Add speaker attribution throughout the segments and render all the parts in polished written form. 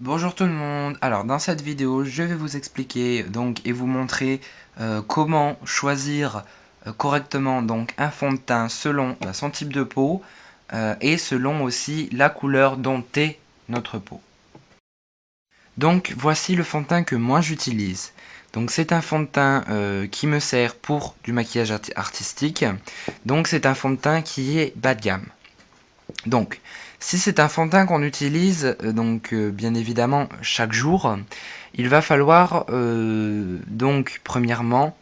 Speaker 1: Bonjour tout le monde. Alors dans cette vidéo, je vais vous expliquer et vous montrer comment choisir correctement un fond de teint selon son type de peau et selon aussi la couleur dont est notre peau. Donc voici le fond de teint que moi j'utilise. Donc c'est un fond de teint qui me sert pour du maquillage artistique. Donc c'est un fond de teint qui est bas de gamme. Donc, si c'est un fond de teint qu'on utilise, bien évidemment chaque jour, il va falloir premièrement,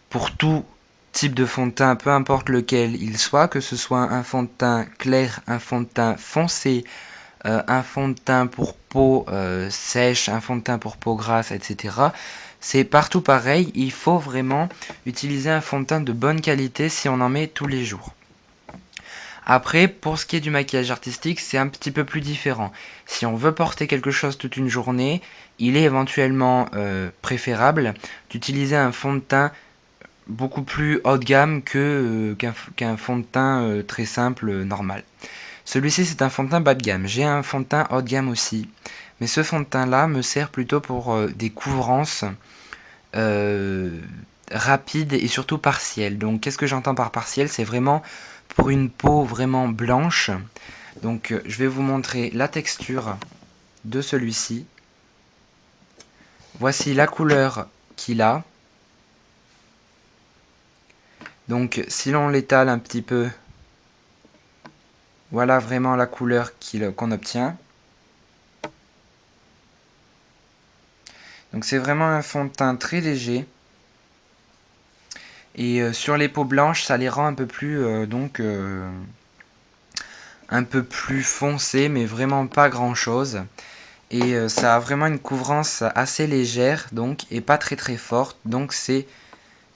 Speaker 1: pour tout type de fond de teint, peu importe lequel il soit, que ce soit un fond de teint clair, un fond de teint foncé, un fond de teint pour peau sèche, un fond de teint pour peau grasse, etc. C'est partout pareil, il faut vraiment utiliser un fond de teint de bonne qualité si on en met tous les jours. Après, pour ce qui est du maquillage artistique, c'est un petit peu plus différent. Si on veut porter quelque chose toute une journée, il est éventuellement préférable d'utiliser un fond de teint beaucoup plus haut de gamme qu'un fond de teint très simple, normal. Celui-ci, c'est un fond de teint bas de gamme. J'ai un fond de teint haut de gamme aussi. Mais ce fond de teint-là me sert plutôt pour des couvrances euh, rapide et surtout partielle. Donc qu'est-ce que j'entends par partielle? C'est vraiment pour une peau vraiment blanche. Donc je vais vous montrer la texture de celui-ci. Voici la couleur qu'il a. Donc si l'on l'étale un petit peu, voilà vraiment la couleur qu'on obtient. Donc c'est vraiment un fond de teint très léger. Et sur les peaux blanches, ça les rend un peu plus un peu plus foncées, mais vraiment pas grand chose. Et ça a vraiment une couvrance assez légère et pas très très forte, donc c'est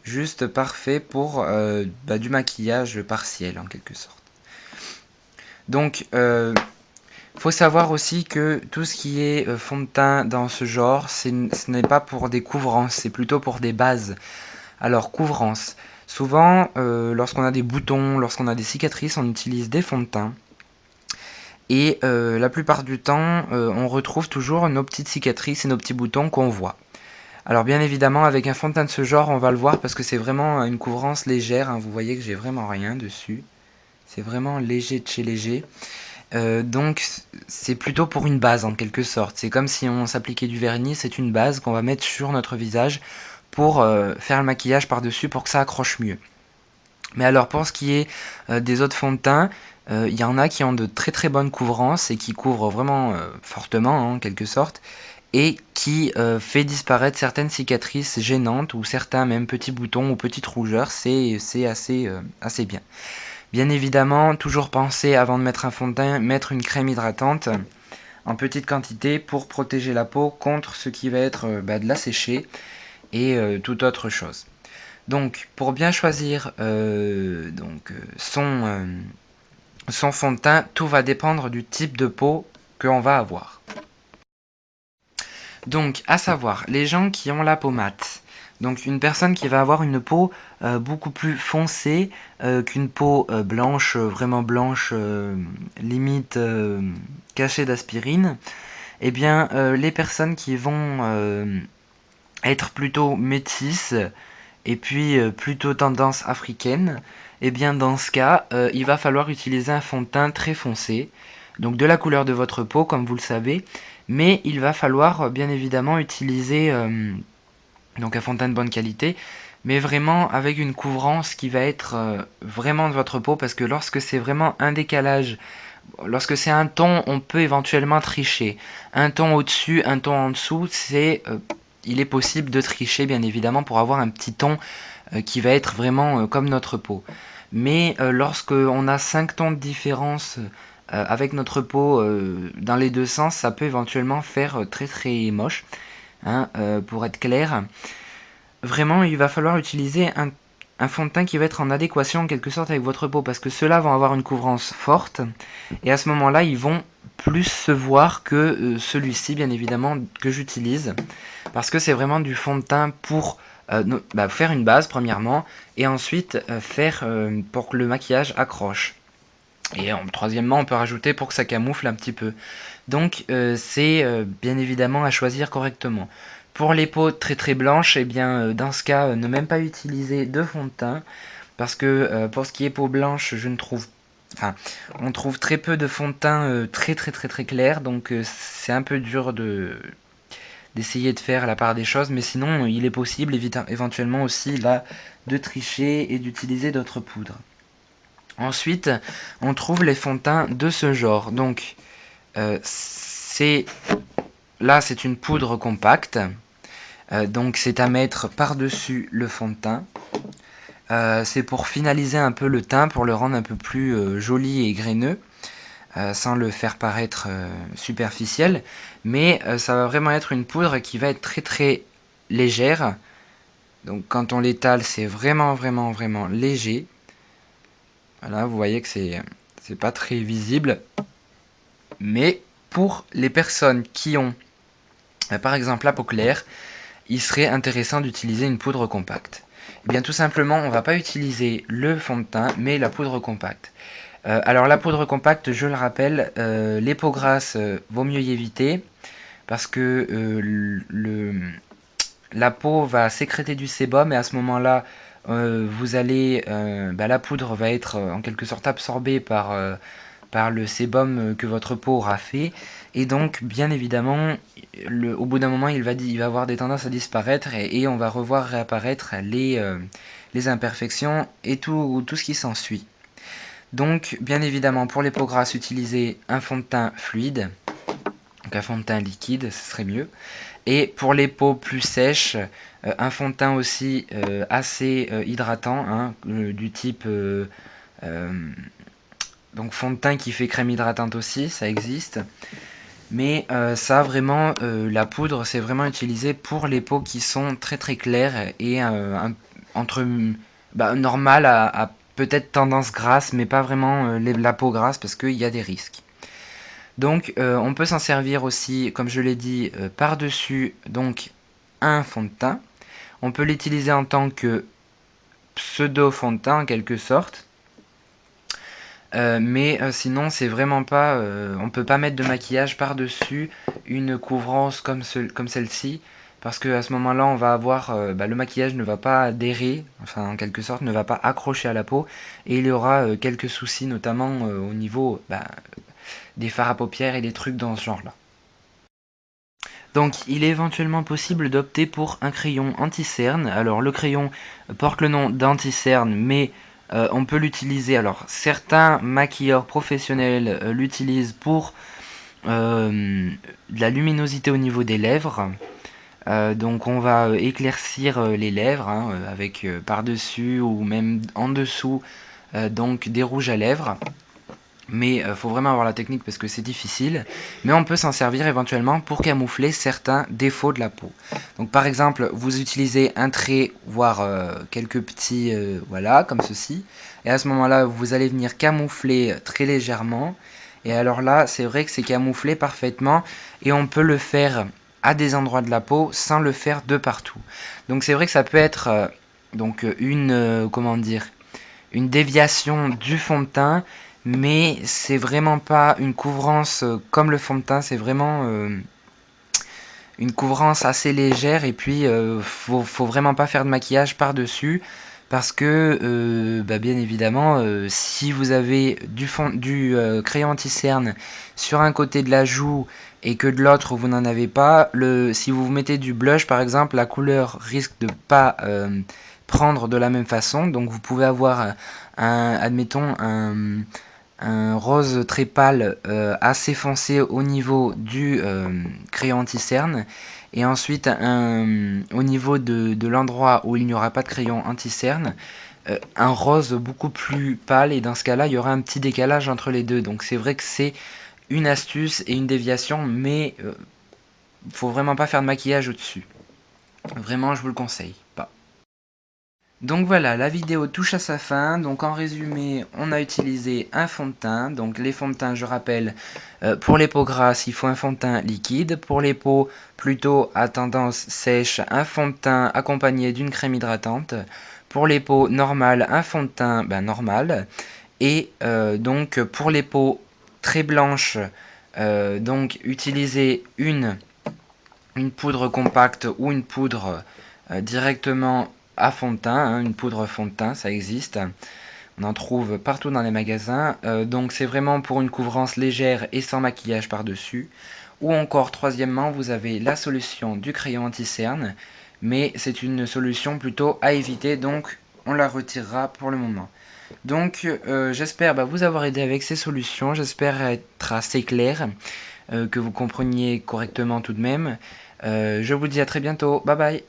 Speaker 1: juste parfait pour du maquillage partiel en quelque sorte. Donc faut savoir aussi que tout ce qui est fond de teint dans ce genre, ce n'est pas pour des couvrances, c'est plutôt pour des bases. Alors couvrance, souvent lorsqu'on a des boutons, lorsqu'on a des cicatrices, on utilise des fonds de teint. Et la plupart du temps, on retrouve toujours nos petites cicatrices et nos petits boutons qu'on voit. Alors bien évidemment, avec un fond de teint de ce genre, on va le voir parce que c'est vraiment une couvrance légère. Hein, vous voyez que j'ai vraiment rien dessus. C'est vraiment léger de chez léger. Donc c'est plutôt pour une base en quelque sorte. C'est comme si on s'appliquait du vernis, c'est une base qu'on va mettre sur notre visage pour faire le maquillage par-dessus pour que ça accroche mieux. Mais alors pour ce qui est des autres fonds de teint, il y en a qui ont de très très bonnes couvrances et qui couvrent vraiment fortement en quelque sorte et qui fait disparaître certaines cicatrices gênantes ou certains même petits boutons ou petites rougeurs, c'est assez bien. Bien évidemment, toujours penser avant de mettre un fond de teint, mettre une crème hydratante en petite quantité pour protéger la peau contre ce qui va être de la sécher et toute autre chose. Donc, pour bien choisir son fond de teint, tout va dépendre du type de peau qu'on va avoir. Donc, à savoir, les gens qui ont la peau mate, donc une personne qui va avoir une peau beaucoup plus foncée qu'une peau blanche, vraiment blanche, limite cachée d'aspirine, eh bien, les personnes qui vont être plutôt métisses et puis plutôt tendance africaine, et bien dans ce cas, il va falloir utiliser un fond de teint très foncé, donc de la couleur de votre peau comme vous le savez, mais il va falloir bien évidemment utiliser un fond de teint de bonne qualité, mais vraiment avec une couvrance qui va être vraiment de votre peau, parce que lorsque c'est vraiment un décalage, lorsque c'est un ton, on peut éventuellement tricher. Un ton au-dessus, un ton en dessous, il est possible de tricher bien évidemment pour avoir un petit ton qui va être vraiment comme notre peau. Mais lorsque on a 5 tons de différence avec notre peau dans les deux sens, ça peut éventuellement faire très très moche, hein, pour être clair. Vraiment, il va falloir utiliser un fond de teint qui va être en adéquation en quelque sorte avec votre peau, parce que ceux-là vont avoir une couvrance forte, et à ce moment-là, ils vont plus se voir que celui-ci, bien évidemment, que j'utilise, parce que c'est vraiment du fond de teint pour faire une base, premièrement, et ensuite faire pour que le maquillage accroche. Et troisièmement, on peut rajouter pour que ça camoufle un petit peu. Donc c'est bien évidemment à choisir correctement. Pour les peaux très très blanches, eh bien dans ce cas, ne même pas utiliser de fond de teint. Parce que pour ce qui est peau blanche, je ne trouve... Enfin, on trouve très peu de fond de teint très très très très clair. Donc c'est un peu dur d'essayer de faire la part des choses. Mais sinon, il est possible éventuellement aussi là de tricher et d'utiliser d'autres poudres. Ensuite, on trouve les fonds de teint de ce genre. Donc, là, c'est une poudre compacte. Donc, c'est à mettre par-dessus le fond de teint. C'est pour finaliser un peu le teint, pour le rendre un peu plus joli et graineux, sans le faire paraître superficiel. Mais ça va vraiment être une poudre qui va être très très légère. Donc, quand on l'étale, c'est vraiment vraiment vraiment léger. Voilà, vous voyez que c'est pas très visible. Mais pour les personnes qui ont, par exemple, la peau claire, il serait intéressant d'utiliser une poudre compacte. Eh bien, tout simplement, on ne va pas utiliser le fond de teint, mais la poudre compacte. Alors, la poudre compacte, je le rappelle, les peaux grasses, vaut mieux y éviter, parce que la peau va sécréter du sébum, et à ce moment-là, la poudre va être en quelque sorte absorbée par le sébum que votre peau aura fait. Et donc, bien évidemment, au bout d'un moment, il va avoir des tendances à disparaître et on va revoir réapparaître les imperfections et tout ce qui s'ensuit. Donc, bien évidemment, pour les peaux grasses, utilisez un fond de teint fluide, donc un fond de teint liquide, ce serait mieux. Et pour les peaux plus sèches, un fond de teint aussi assez hydratant, hein, du type donc fond de teint qui fait crème hydratante aussi, ça existe. Mais ça vraiment, la poudre c'est vraiment utilisé pour les peaux qui sont très très claires et entre normal à peut-être tendance grasse, mais pas vraiment la peau grasse parce qu'il y a des risques. Donc on peut s'en servir aussi, comme je l'ai dit, par-dessus donc un fond de teint. On peut l'utiliser en tant que pseudo fond de teint en quelque sorte. Mais sinon c'est vraiment pas on peut pas mettre de maquillage par dessus une couvrance comme celle-ci parce que à ce moment là on va avoir le maquillage ne va pas adhérer, enfin en quelque sorte ne va pas accrocher à la peau et il y aura quelques soucis notamment au niveau des fards à paupières et des trucs dans ce genre là. Donc il est éventuellement possible d'opter pour un crayon anti-cerne. Alors le crayon porte le nom d'anti-cerne, mais on peut l'utiliser. Alors certains maquilleurs professionnels l'utilisent pour de la luminosité au niveau des lèvres. Donc on va éclaircir les lèvres hein, avec par-dessus ou même en dessous donc des rouges à lèvres. Mais faut vraiment avoir la technique parce que c'est difficile. Mais on peut s'en servir éventuellement pour camoufler certains défauts de la peau. Donc par exemple, vous utilisez un trait, voire quelques petits, voilà, comme ceci. Et à ce moment-là, vous allez venir camoufler très légèrement. Et alors là, c'est vrai que c'est camouflé parfaitement. Et on peut le faire à des endroits de la peau sans le faire de partout. Donc c'est vrai que ça peut être comment dire, une déviation du fond de teint, mais c'est vraiment pas une couvrance comme le fond de teint, c'est vraiment une couvrance assez légère et puis faut vraiment pas faire de maquillage par-dessus parce que bien évidemment si vous avez du crayon anti-cerne sur un côté de la joue et que de l'autre vous n'en avez pas, si vous mettez du blush par exemple, la couleur risque de pas prendre de la même façon, donc vous pouvez avoir admettons un rose très pâle assez foncé au niveau du crayon anti-cerne et ensuite au niveau de l'endroit où il n'y aura pas de crayon anti-cerne un rose beaucoup plus pâle et dans ce cas là il y aura un petit décalage entre les deux, donc c'est vrai que c'est une astuce et une déviation mais faut vraiment pas faire de maquillage au dessus, vraiment je vous le conseille pas. Donc voilà, la vidéo touche à sa fin. Donc en résumé, on a utilisé un fond de teint. Donc les fonds de teint, je rappelle, pour les peaux grasses, il faut un fond de teint liquide. Pour les peaux plutôt à tendance sèche, un fond de teint accompagné d'une crème hydratante. Pour les peaux normales, un fond de teint normal. Et donc pour les peaux très blanches, donc utilisez une poudre compacte ou une poudre directement à fond de teint, hein, une poudre fond de teint, ça existe. On en trouve partout dans les magasins. Donc c'est vraiment pour une couvrance légère et sans maquillage par-dessus. Ou encore, troisièmement, vous avez la solution du crayon anti-cerne. Mais c'est une solution plutôt à éviter, donc on la retirera pour le moment. Donc j'espère vous avoir aidé avec ces solutions. J'espère être assez clair, que vous compreniez correctement tout de même. Je vous dis à très bientôt. Bye bye.